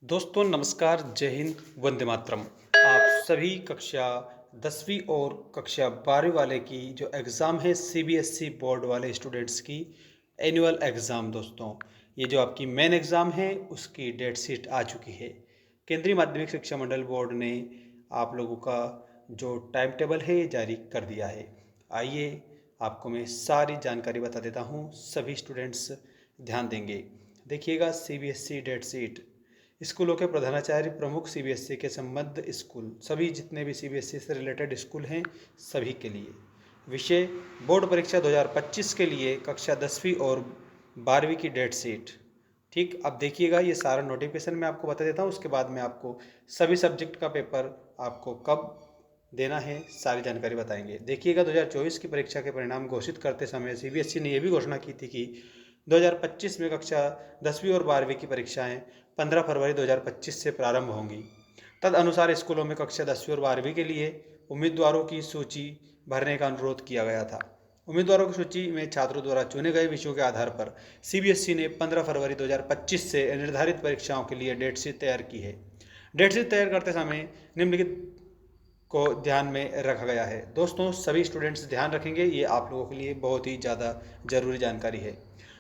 दोस्तों नमस्कार, जय हिंद, वंदे मातरम। आप सभी कक्षा 10वीं और कक्षा 12वीं वाले की जो एग्ज़ाम है सीबीएसई बोर्ड वाले स्टूडेंट्स की एनुअल एग्ज़ाम दोस्तों, ये जो आपकी मेन एग्ज़ाम है उसकी डेट शीट आ चुकी है। केंद्रीय माध्यमिक शिक्षा मंडल बोर्ड ने आप लोगों का जो टाइम टेबल है ये जारी कर दिया है। आइए आपको मैं सारी जानकारी बता देता हूँ, सभी स्टूडेंट्स ध्यान देंगे। देखिएगा सीबीएसई डेट शीट स्कूलों के प्रधानाचार्य प्रमुख सीबीएसई के संबद्ध स्कूल सभी जितने भी सीबीएसई से रिलेटेड स्कूल हैं सभी के लिए। विषय बोर्ड परीक्षा 2025 के लिए कक्षा 10वीं और 12वीं की डेट शीट। ठीक, अब देखिएगा ये सारा नोटिफिकेशन मैं आपको बता देता हूँ, उसके बाद मैं आपको सभी सब्जेक्ट का पेपर आपको कब देना है सारी जानकारी बताएंगे। देखिएगा 2024 की परीक्षा के परिणाम घोषित करते समय सीबीएसई ने यह भी घोषणा की थी कि 2025 में कक्षा 10वीं और 12वीं की परीक्षाएं 15 फरवरी 2025 से प्रारंभ होंगी। तदनुसार स्कूलों में कक्षा 10वीं और 12वीं के लिए उम्मीदवारों की सूची भरने का अनुरोध किया गया था। उम्मीदवारों की सूची में छात्रों द्वारा चुने गए विषयों के आधार पर सीबीएसई ने 15 फरवरी 2025 से निर्धारित परीक्षाओं के लिए डेट शीट तैयार की है। डेट शीट तैयार करते समय निम्नलिखित को ध्यान में रखा गया है। दोस्तों सभी स्टूडेंट्स ध्यान रखेंगे, ये आप लोगों के लिए बहुत ही ज़्यादा जरूरी जानकारी है।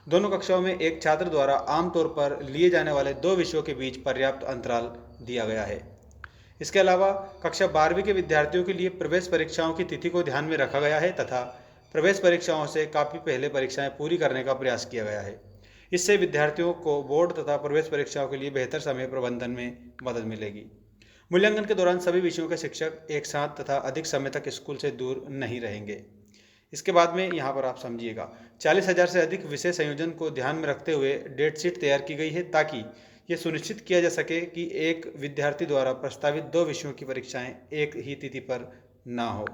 दोनों कक्षाओं में एक छात्र द्वारा आमतौर पर लिए जाने वाले दो विषयों के बीच पर्याप्त अंतराल दिया गया है। इसके अलावा कक्षा 12वीं के विद्यार्थियों के लिए प्रवेश परीक्षाओं की तिथि को ध्यान में रखा गया है तथा प्रवेश परीक्षाओं से काफ़ी पहले परीक्षाएं पूरी करने का प्रयास किया गया है। इससे विद्यार्थियों को बोर्ड तथा प्रवेश परीक्षाओं के लिए बेहतर समय प्रबंधन में मदद मिलेगी। मूल्यांकन के दौरान सभी विषयों के शिक्षक एक साथ तथा अधिक समय तक स्कूल से दूर नहीं रहेंगे। इसके बाद में यहाँ पर आप समझिएगा 40,000 से अधिक विषय संयोजन को ध्यान में रखते हुए डेट शीट तैयार की गई है ताकि ये सुनिश्चित किया जा सके कि एक विद्यार्थी द्वारा प्रस्तावित दो विषयों की परीक्षाएं एक ही तिथि पर ना हो।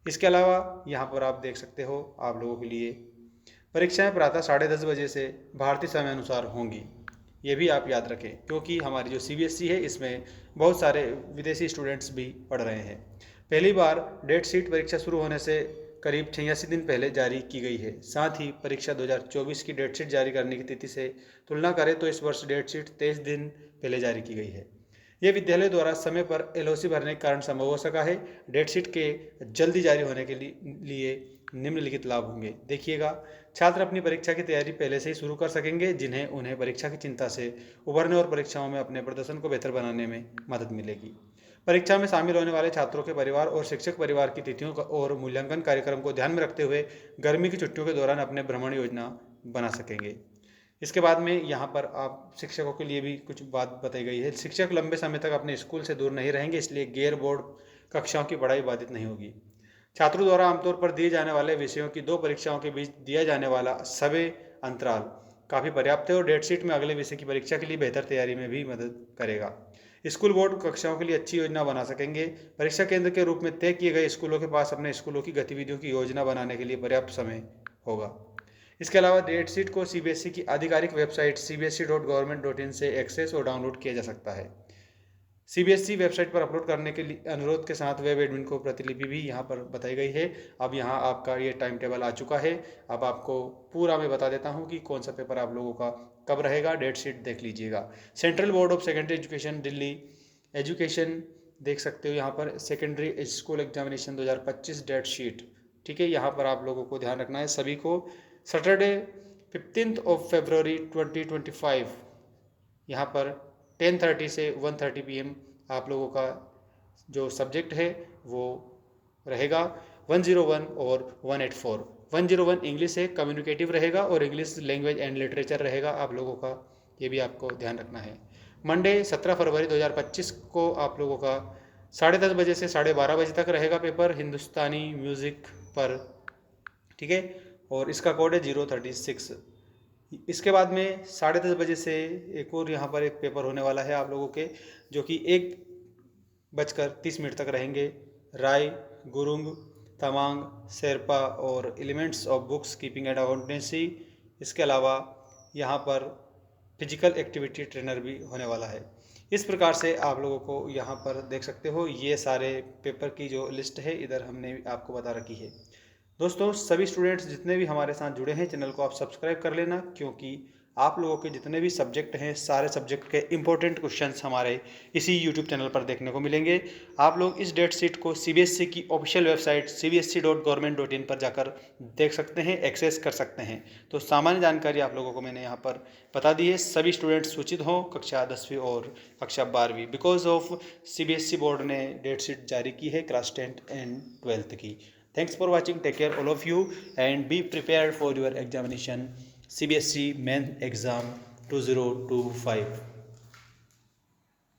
इसके अलावा यहाँ पर आप देख सकते हो, आप लोगों के लिए परीक्षाएं प्रातः 10:30 बजे से भारतीय समय अनुसार होंगी। ये भी आप याद रखें क्योंकि हमारी जो सीबीएसई है इसमें बहुत सारे विदेशी स्टूडेंट्स भी पढ़ रहे हैं। पहली बार डेट शीट परीक्षा शुरू होने से करीब 86 दिन पहले जारी की गई है। साथ ही परीक्षा 2024 की डेट शीट जारी करने की तिथि से तुलना करें तो इस वर्ष डेट शीट 23 दिन पहले जारी की गई है। ये विद्यालय द्वारा समय पर एलओसी भरने के कारण संभव हो सका है। डेट शीट के जल्दी जारी होने के लिए निम्नलिखित लाभ होंगे। देखिएगा, छात्र अपनी परीक्षा की तैयारी पहले से ही शुरू कर सकेंगे जिन्हें उन्हें परीक्षा की चिंता से उबरने और परीक्षाओं में अपने प्रदर्शन को बेहतर बनाने में मदद मिलेगी। परीक्षा में शामिल होने वाले छात्रों के परिवार और शिक्षक परिवार की तिथियों और मूल्यांकन कार्यक्रम को ध्यान में रखते हुए गर्मी की छुट्टियों के दौरान अपने भ्रमण योजना बना सकेंगे। इसके बाद में यहाँ पर आप शिक्षकों के लिए भी कुछ बात बताई गई है। शिक्षक लंबे समय तक अपने स्कूल से दूर नहीं रहेंगे, इसलिए गैर बोर्ड कक्षाओं की पढ़ाई बाधित नहीं होगी। छात्रों द्वारा आमतौर पर दिए जाने वाले विषयों की दो परीक्षाओं के बीच दिया जाने वाला समय अंतराल काफ़ी पर्याप्त है और डेट शीट में अगले विषय की परीक्षा के लिए बेहतर तैयारी में भी मदद करेगा। स्कूल बोर्ड कक्षाओं के लिए अच्छी योजना बना सकेंगे। परीक्षा केंद्र के रूप में तय किए गए स्कूलों के पास अपने स्कूलों की गतिविधियों की योजना बनाने के लिए पर्याप्त समय होगा। इसके अलावा डेट शीट को सीबीएसई की आधिकारिक वेबसाइट cbse.government.in से एक्सेस और डाउनलोड किया जा सकता है। सीबीएसई वेबसाइट पर अपलोड करने के लिए अनुरोध के साथ वेब एडमिन को प्रतिलिपि भी यहाँ पर बताई गई है। अब यहाँ आपका ये टाइम टेबल आ चुका है। अब आपको पूरा मैं बता देता हूँ कि कौन सा पेपर आप लोगों का कब रहेगा। डेट शीट देख लीजिएगा। Central board of secondary education Delhi education देख सकते हो यहाँ पर secondary school examination 2025 date sheet. ठीक है, यहाँ पर आप लोगों को ध्यान रखना है सभी को। सैटरडे 15 फरवरी 2025 यहाँ पर 10:30 से 1:30 PM आप लोगों का जो सब्जेक्ट है वो रहेगा 101 और 184। 101 इंग्लिश है, कम्युनिकेटिव रहेगा और इंग्लिश लैंग्वेज एंड लिटरेचर रहेगा आप लोगों का, ये भी आपको ध्यान रखना है। मंडे 17 फरवरी 2025 को आप लोगों का 10:30 बजे से 12:30 बजे तक रहेगा पेपर हिंदुस्तानी म्यूज़िक पर। ठीक है, और इसका कोड है 036। इसके बाद में 10:30 बजे से एक और यहाँ पर एक पेपर होने वाला है आप लोगों के, जो कि 1:30 तक रहेंगे। राय, गुरुंग, तवांग, शेरपा और elements of books keeping and accountancy. इसके अलावा यहाँ पर फिजिकल एक्टिविटी ट्रेनर भी होने वाला है। इस प्रकार से आप लोगों को यहाँ पर देख सकते हो ये सारे पेपर की जो लिस्ट है इधर हमने आपको बता रखी है। दोस्तों सभी स्टूडेंट्स जितने भी हमारे साथ जुड़े हैं चैनल को आप सब्सक्राइब कर लेना, क्योंकि आप लोगों के जितने भी सब्जेक्ट हैं सारे सब्जेक्ट के इंपॉर्टेंट क्वेश्चंस हमारे इसी यूट्यूब चैनल पर देखने को मिलेंगे। आप लोग इस डेट शीट को सीबीएसई की ऑफिशियल वेबसाइट cbsc.government.in पर जाकर देख सकते हैं, एक्सेस कर सकते हैं। तो सामान्य जानकारी आप लोगों को मैंने यहाँ पर बता दी है। सभी स्टूडेंट्स सूचित हों कक्षा 10वीं और कक्षा 12वीं, बिकॉज ऑफ सीबीएसई बोर्ड ने डेट शीट जारी की है क्लास 10th एंड 12th की। Thanks for watching. Take care all of you and be prepared for your examination CBSE main exam 2025.